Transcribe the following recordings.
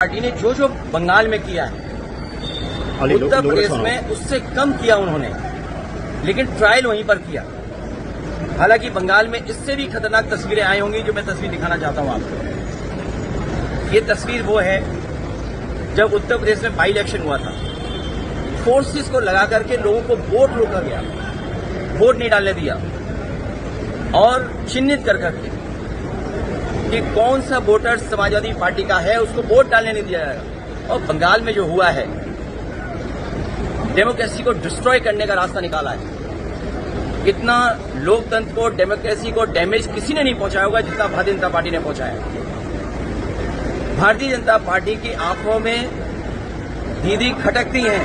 Party ने जो बंगाल में किया है उत्तर प्रदेश में उससे कम किया उन्होंने, लेकिन ट्रायल वहीं पर किया। हालांकि बंगाल में इससे भी खतरनाक तस्वीरें आई होंगी, जो मैं तस्वीर दिखाना चाहता हूं आपको। ये तस्वीर वो है जब उत्तर प्रदेश में बाई इलेक्शन हुआ था। फोर्सेस को लगा करके लोगों को वोट रोका गया, वोट नहीं डालने दिया और चिन्हित कर करके कि कौन सा वोटर समाजवादी पार्टी का है उसको वोट डालने नहीं दिया जाएगा। और बंगाल में जो हुआ है, डेमोक्रेसी को डिस्ट्रॉय करने का रास्ता निकाला है। इतना लोकतंत्र को, डेमोक्रेसी को डैमेज किसी ने नहीं पहुंचाया होगा जितना भारतीय जनता पार्टी ने पहुंचाया। भारतीय जनता पार्टी की आंखों में दीदी खटकती हैं।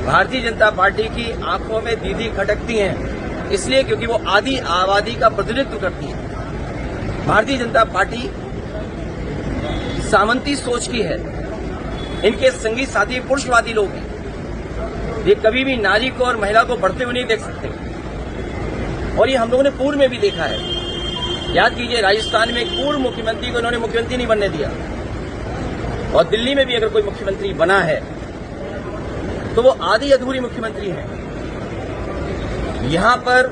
भारतीय जनता पार्टी की आंखों में दीदी खटकती हैं, इसलिए क्योंकि वो आधी आबादी का प्रतिनिधित्व करती है। भारतीय जनता पार्टी सामंती सोच की है। इनके संगी साथी पुरुषवादी लोग हैं। ये कभी भी नारी को और महिला को बढ़ते हुए नहीं देख सकते, और ये हम लोगों ने पूर्व में भी देखा है। याद कीजिए, राजस्थान में एक पूर्व मुख्यमंत्री को इन्होंने मुख्यमंत्री नहीं बनने दिया, और दिल्ली में भी अगर कोई मुख्यमंत्री बना है तो वो आधी अधूरी मुख्यमंत्री है। यहां पर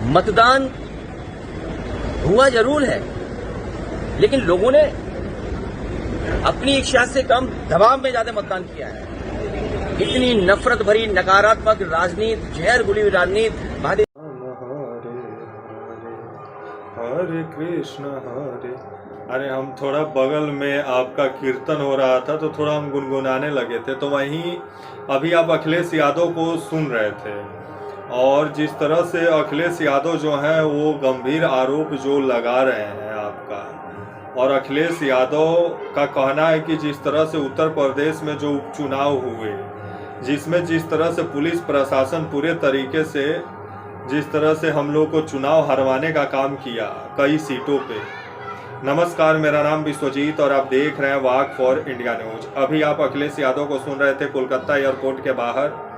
मतदान हुआ जरूर है, लेकिन लोगों ने अपनी इच्छा से कम दबाव में ज्यादा मतदान किया है। इतनी नफरत भरी नकारात्मक राजनीति, जहर घुली हुई राजनीति भारतीय। हरे कृष्ण हरे। अरे हम थोड़ा बगल में आपका कीर्तन हो रहा था तो थोड़ा हम गुनगुनाने लगे थे, तो वहीं अभी आप अखिलेश यादव को सुन रहे थे, और जिस तरह से अखिलेश यादव जो हैं वो गंभीर आरोप जो लगा रहे हैं आपका। और अखिलेश यादव का कहना है कि जिस तरह से उत्तर प्रदेश में जो उपचुनाव हुए, जिसमें जिस तरह से पुलिस प्रशासन पूरे तरीके से जिस तरह से हम लोग को चुनाव हरवाने का काम किया कई सीटों पे। नमस्कार, मेरा नाम विश्वजीत और आप देख रहे हैं वाक फॉर इंडिया न्यूज। अभी आप अखिलेश यादव को सुन रहे थे कोलकाता एयरपोर्ट के बाहर।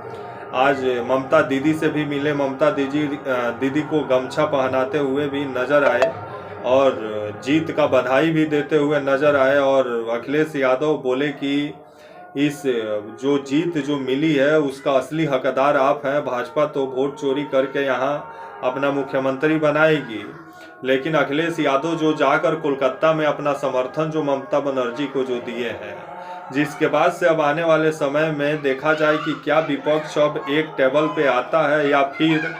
आज ममता दीदी से भी मिले। ममता दीदी को गमछा पहनाते हुए भी नजर आए और जीत का बधाई भी देते हुए नजर आए। और अखिलेश यादव बोले कि इस जो जीत जो मिली है उसका असली हकदार आप हैं। भाजपा तो वोट चोरी करके यहाँ अपना मुख्यमंत्री बनाएगी, लेकिन अखिलेश यादव जो जाकर कोलकाता में अपना समर्थन जो ममता बनर्जी को जो दिए हैं, जिसके बाद से अब आने वाले समय में देखा जाए कि क्या विपक्ष अब एक टेबल पे आता है या फिर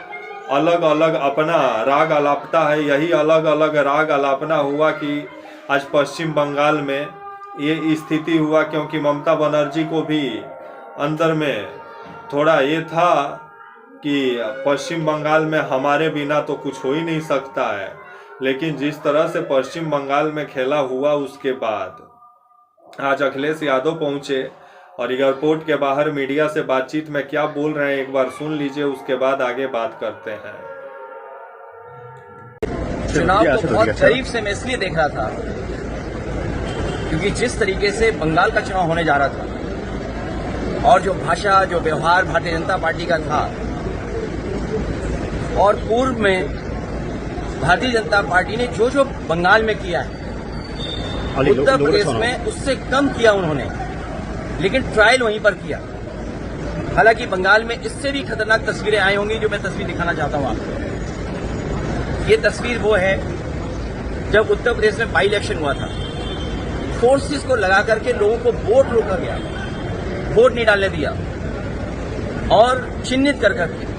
अलग अलग अपना राग अलापता है। यही अलग अलग राग अलापना हुआ कि आज पश्चिम बंगाल में ये स्थिति हुआ, क्योंकि ममता बनर्जी को भी अंदर में थोड़ा ये था कि पश्चिम बंगाल में हमारे बिना तो कुछ हो ही नहीं सकता है। लेकिन जिस तरह से पश्चिम बंगाल में खेला हुआ, उसके बाद आज अखिलेश यादव पहुंचे और एयरपोर्ट के बाहर मीडिया से बातचीत में क्या बोल रहे हैं एक बार सुन लीजिए, उसके बाद आगे बात करते हैं। चुनाव को बहुत करीब से मैं इसलिए देख रहा था क्योंकि जिस तरीके से बंगाल का चुनाव होने जा रहा था और जो भाषा, जो व्यवहार भारतीय जनता पार्टी का था, और पूर्व में भारतीय जनता पार्टी ने जो बंगाल में किया है उत्तर प्रदेश में उससे कम किया उन्होंने, लेकिन ट्रायल वहीं पर किया। हालांकि बंगाल में इससे भी खतरनाक तस्वीरें आई होंगी, जो मैं तस्वीर दिखाना चाहता हूं आपको। ये तस्वीर वो है जब उत्तर प्रदेश में बाई इलेक्शन हुआ था। फोर्सेस को लगा करके लोगों को वोट रोका गया, वोट नहीं डालने दिया और चिन्हित कर करके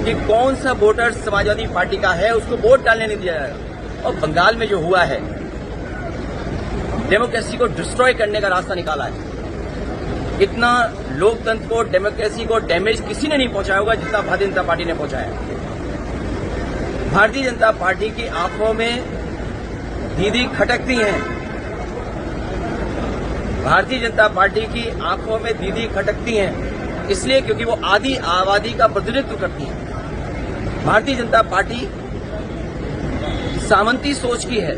कि कौन सा वोटर समाजवादी पार्टी का है उसको वोट डालने नहीं दिया जाएगा। और बंगाल में जो हुआ है, डेमोक्रेसी को डिस्ट्रॉय करने का रास्ता निकाला है। इतना लोकतंत्र को, डेमोक्रेसी को डैमेज किसी ने नहीं पहुंचाया होगा जितना भारतीय जनता पार्टी ने पहुंचाया। भारतीय जनता पार्टी की आंखों में दीदी खटकती हैं। भारतीय जनता पार्टी की आंखों में दीदी खटकती हैं, इसलिए क्योंकि वो आधी आबादी का प्रतिनिधित्व करती है। भारतीय जनता पार्टी सामंती सोच की है।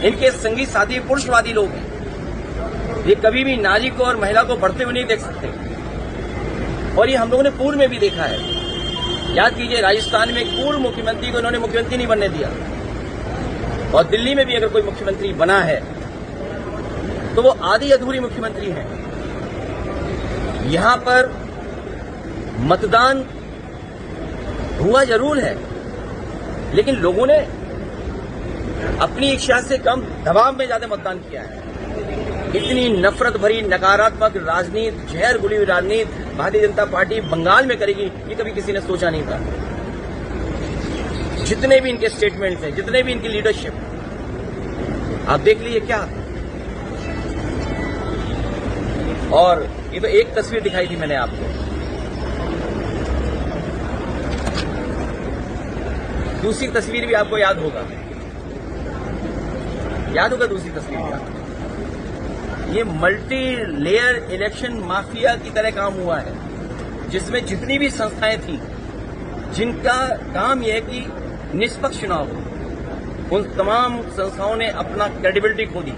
इनके संगी साथी पुरुषवादी लोग हैं। ये कभी भी नारी को और महिला को बढ़ते हुए नहीं देख सकते, और ये हम लोगों ने पूर्व में भी देखा है। याद कीजिए, राजस्थान में एक पूर्व मुख्यमंत्री को इन्होंने मुख्यमंत्री नहीं बनने दिया, और दिल्ली में भी अगर कोई मुख्यमंत्री बना है तो वो आधी अधूरी मुख्यमंत्री है। यहां पर मतदान हुआ जरूर है, लेकिन लोगों ने अपनी इच्छा से कम दबाव में ज्यादा मतदान किया है। इतनी नफरत भरी नकारात्मक राजनीति, जहर घुली हुई राजनीति भारतीय जनता पार्टी बंगाल में करेगी, ये कभी किसी ने सोचा नहीं था। जितने भी इनके स्टेटमेंट्स हैं, जितने भी इनकी लीडरशिप, आप देख लीजिए क्या। और ये तो एक तस्वीर दिखाई थी मैंने आपको, दूसरी तस्वीर भी आपको याद होगा दूसरी तस्वीर याद। ये मल्टी लेयर इलेक्शन माफिया की तरह काम हुआ है, जिसमें जितनी भी संस्थाएं थी जिनका काम यह है कि निष्पक्ष चुनाव हो, उन तमाम संस्थाओं ने अपना क्रेडिबिलिटी खो दी।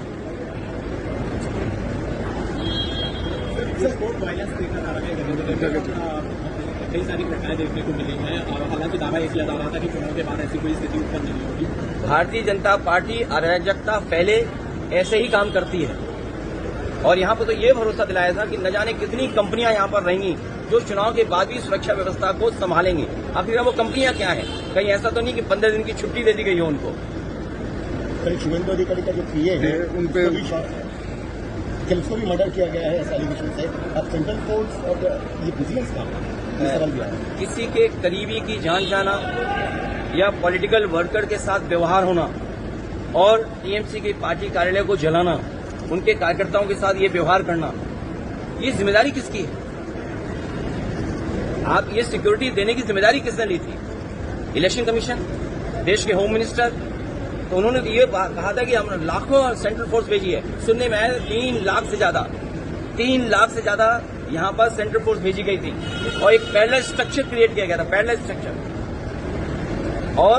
कई सारी घटनाएं देखने को मिली हैं और हालांकि दावा ये किया जा रहा था कि चुनाव के बाद ऐसी कोई स्थिति उत्पन्न नहीं होगी। भारतीय जनता पार्टी अराजकता पहले ऐसे ही काम करती है, और यहां पर तो ये भरोसा दिलाया था कि न जाने कितनी कंपनियां यहां पर रहेंगी जो चुनाव के बाद भी सुरक्षा व्यवस्था को संभालेंगी। आखिर वो कंपनियां क्या है? कहीं ऐसा तो नहीं कि 15 दिन की छुट्टी दे दी गई हो उनको। शुभेंदु अधिकारी का जो पीए है उन पे उसको भी मर्डर किया गया है ऐसा एलिगेशन है। अब सेंट्रल फोर्स और ये विजिलेंस का सवाल भी है। किसी के करीबी की जान जाना या पॉलिटिकल वर्कर के साथ व्यवहार होना और टीएमसी की पार्टी कार्यालय को जलाना, उनके कार्यकर्ताओं के साथ ये व्यवहार करना, ये जिम्मेदारी किसकी है? आप ये सिक्योरिटी देने की जिम्मेदारी किसने ली थी? इलेक्शन कमीशन, देश के होम मिनिस्टर। तो उन्होंने तो ये कहा था कि हमने लाखों सेंट्रल फोर्स भेजी है। सुनने में आया 3 लाख से ज्यादा यहां पर सेंट्रल फोर्स भेजी गई थी और एक पैरेलल स्ट्रक्चर क्रिएट किया गया था, पैरेलल स्ट्रक्चर। और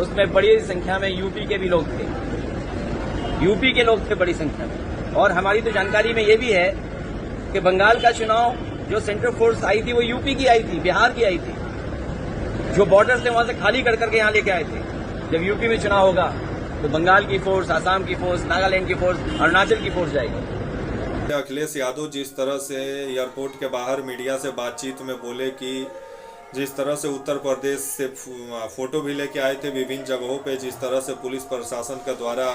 उसमें बड़ी संख्या में यूपी के भी लोग थे, बड़ी संख्या में। और हमारी तो जानकारी में ये भी है कि बंगाल का चुनाव जो सेंट्रल फोर्स आई थी वो यूपी की आई थी, बिहार की आई थी, जो बॉर्डर से वहां से खाली कर करके यहां लेके आए थे। जब यूपी में चुनाव होगा तो बंगाल की फोर्स, आसाम की फोर्स, नागालैंड की फोर्स, अरुणाचल की फोर्स जाएगी। अखिलेश यादव जिस तरह से एयरपोर्ट के बाहर मीडिया से बातचीत में बोले कि जिस तरह से उत्तर प्रदेश से फोटो भी लेके आए थे विभिन्न जगहों पे, जिस तरह से पुलिस प्रशासन के द्वारा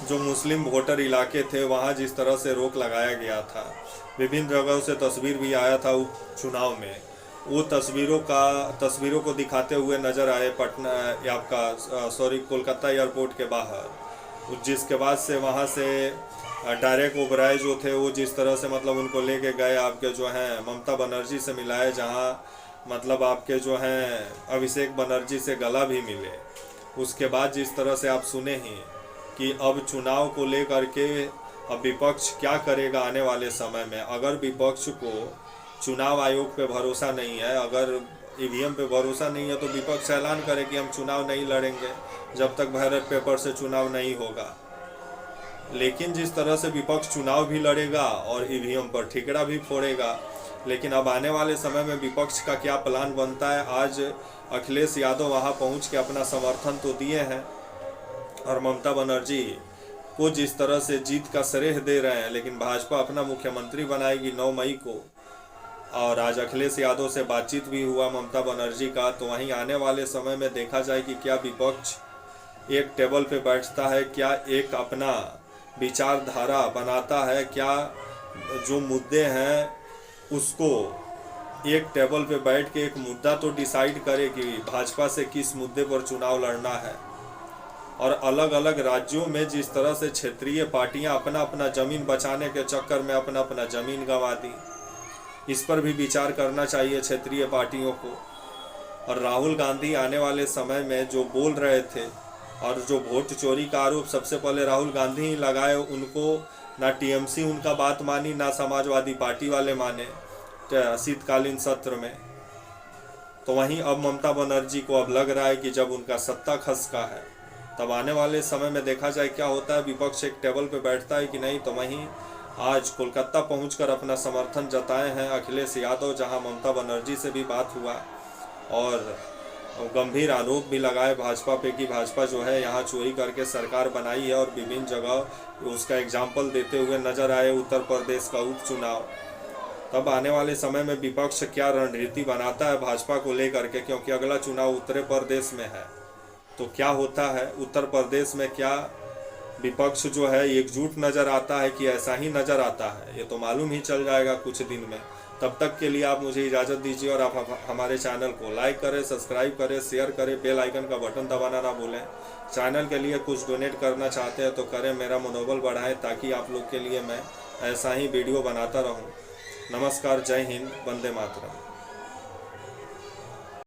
जो मुस्लिम वोटर इलाके थे वहाँ जिस तरह से रोक लगाया गया था, विभिन्न जगहों से तस्वीर भी आया था उपचुनाव में, वो तस्वीरों को दिखाते हुए नजर आए कोलकाता एयरपोर्ट के बाहर। जिसके बाद से वहाँ से डायरेक्ट ओबराय जो थे वो जिस तरह से मतलब उनको लेके गए, आपके जो हैं ममता बनर्जी से मिलाए, जहाँ मतलब आपके जो हैं अभिषेक बनर्जी से गला भी मिले। उसके बाद जिस तरह से आप सुने ही कि अब चुनाव को लेकर के अब विपक्ष क्या करेगा आने वाले समय में। अगर विपक्ष को चुनाव आयोग पे भरोसा नहीं है, अगर ईवीएम पे भरोसा नहीं है, तो विपक्ष ऐलान करे कि हम चुनाव नहीं लड़ेंगे जब तक बैलेट पेपर से चुनाव नहीं होगा। लेकिन जिस तरह से विपक्ष चुनाव भी लड़ेगा और ईवीएम पर ठिकरा भी फोड़ेगा, लेकिन अब आने वाले समय में विपक्ष का क्या प्लान बनता है। आज अखिलेश यादव वहां पहुंच के अपना समर्थन तो दिए हैं और ममता बनर्जी को जिस तरह से जीत का श्रेय दे रहे हैं, लेकिन भाजपा अपना मुख्यमंत्री बनाएगी 9 मई को। और आज अखिलेश यादव से बातचीत भी हुआ ममता बनर्जी का, तो वहीं आने वाले समय में देखा जाए कि क्या विपक्ष एक टेबल पे बैठता है, क्या एक अपना विचारधारा बनाता है, क्या जो मुद्दे हैं उसको एक टेबल पे बैठ के एक मुद्दा तो डिसाइड करे कि भाजपा से किस मुद्दे पर चुनाव लड़ना है। और अलग अलग राज्यों में जिस तरह से क्षेत्रीय पार्टियां अपना अपना जमीन बचाने के चक्कर में अपना अपना जमीन गंवा दी, इस पर भी विचार करना चाहिए क्षेत्रीय पार्टियों को। और राहुल गांधी आने वाले समय में जो बोल रहे थे और जो वोट चोरी का आरोप सबसे पहले राहुल गांधी ही लगाए, उनको ना टीएमसी उनका बात मानी, ना समाजवादी पार्टी वाले माने शीतकालीन सत्र में। तो वहीं अब ममता बनर्जी को अब लग रहा है कि जब उनका सत्ता खसका है तब आने वाले समय में देखा जाए क्या होता है, विपक्ष एक टेबल पे बैठता है कि नहीं। तो वहीं आज कोलकाता पहुंचकर अपना समर्थन जताए हैं अखिलेश यादव, जहां ममता बनर्जी से भी बात हुआ और और गंभीर आरोप भी लगाए भाजपा पे कि भाजपा जो है यहाँ चोरी करके सरकार बनाई है, और विभिन्न जगह उसका एग्जाम्पल देते हुए नजर आए उत्तर प्रदेश का उपचुनाव। तब आने वाले समय में विपक्ष क्या रणनीति बनाता है भाजपा को लेकर के, क्योंकि अगला चुनाव उत्तर प्रदेश में है, तो क्या होता है उत्तर प्रदेश में, क्या विपक्ष जो है एकजुट नज़र आता है कि ऐसा ही नज़र आता है, ये तो मालूम ही चल जाएगा कुछ दिन में। तब तक के लिए आप मुझे इजाज़त दीजिए और आप हमारे चैनल को लाइक करें, सब्सक्राइब करें, शेयर करें, बेल आइकन का बटन दबाना ना भूलें। चैनल के लिए कुछ डोनेट करना चाहते हैं तो करें, मेरा मनोबल बढ़ाएं ताकि आप लोग के लिए मैं ऐसा ही वीडियो बनाता रहूं। नमस्कार, जय हिंद, वंदे मातरम।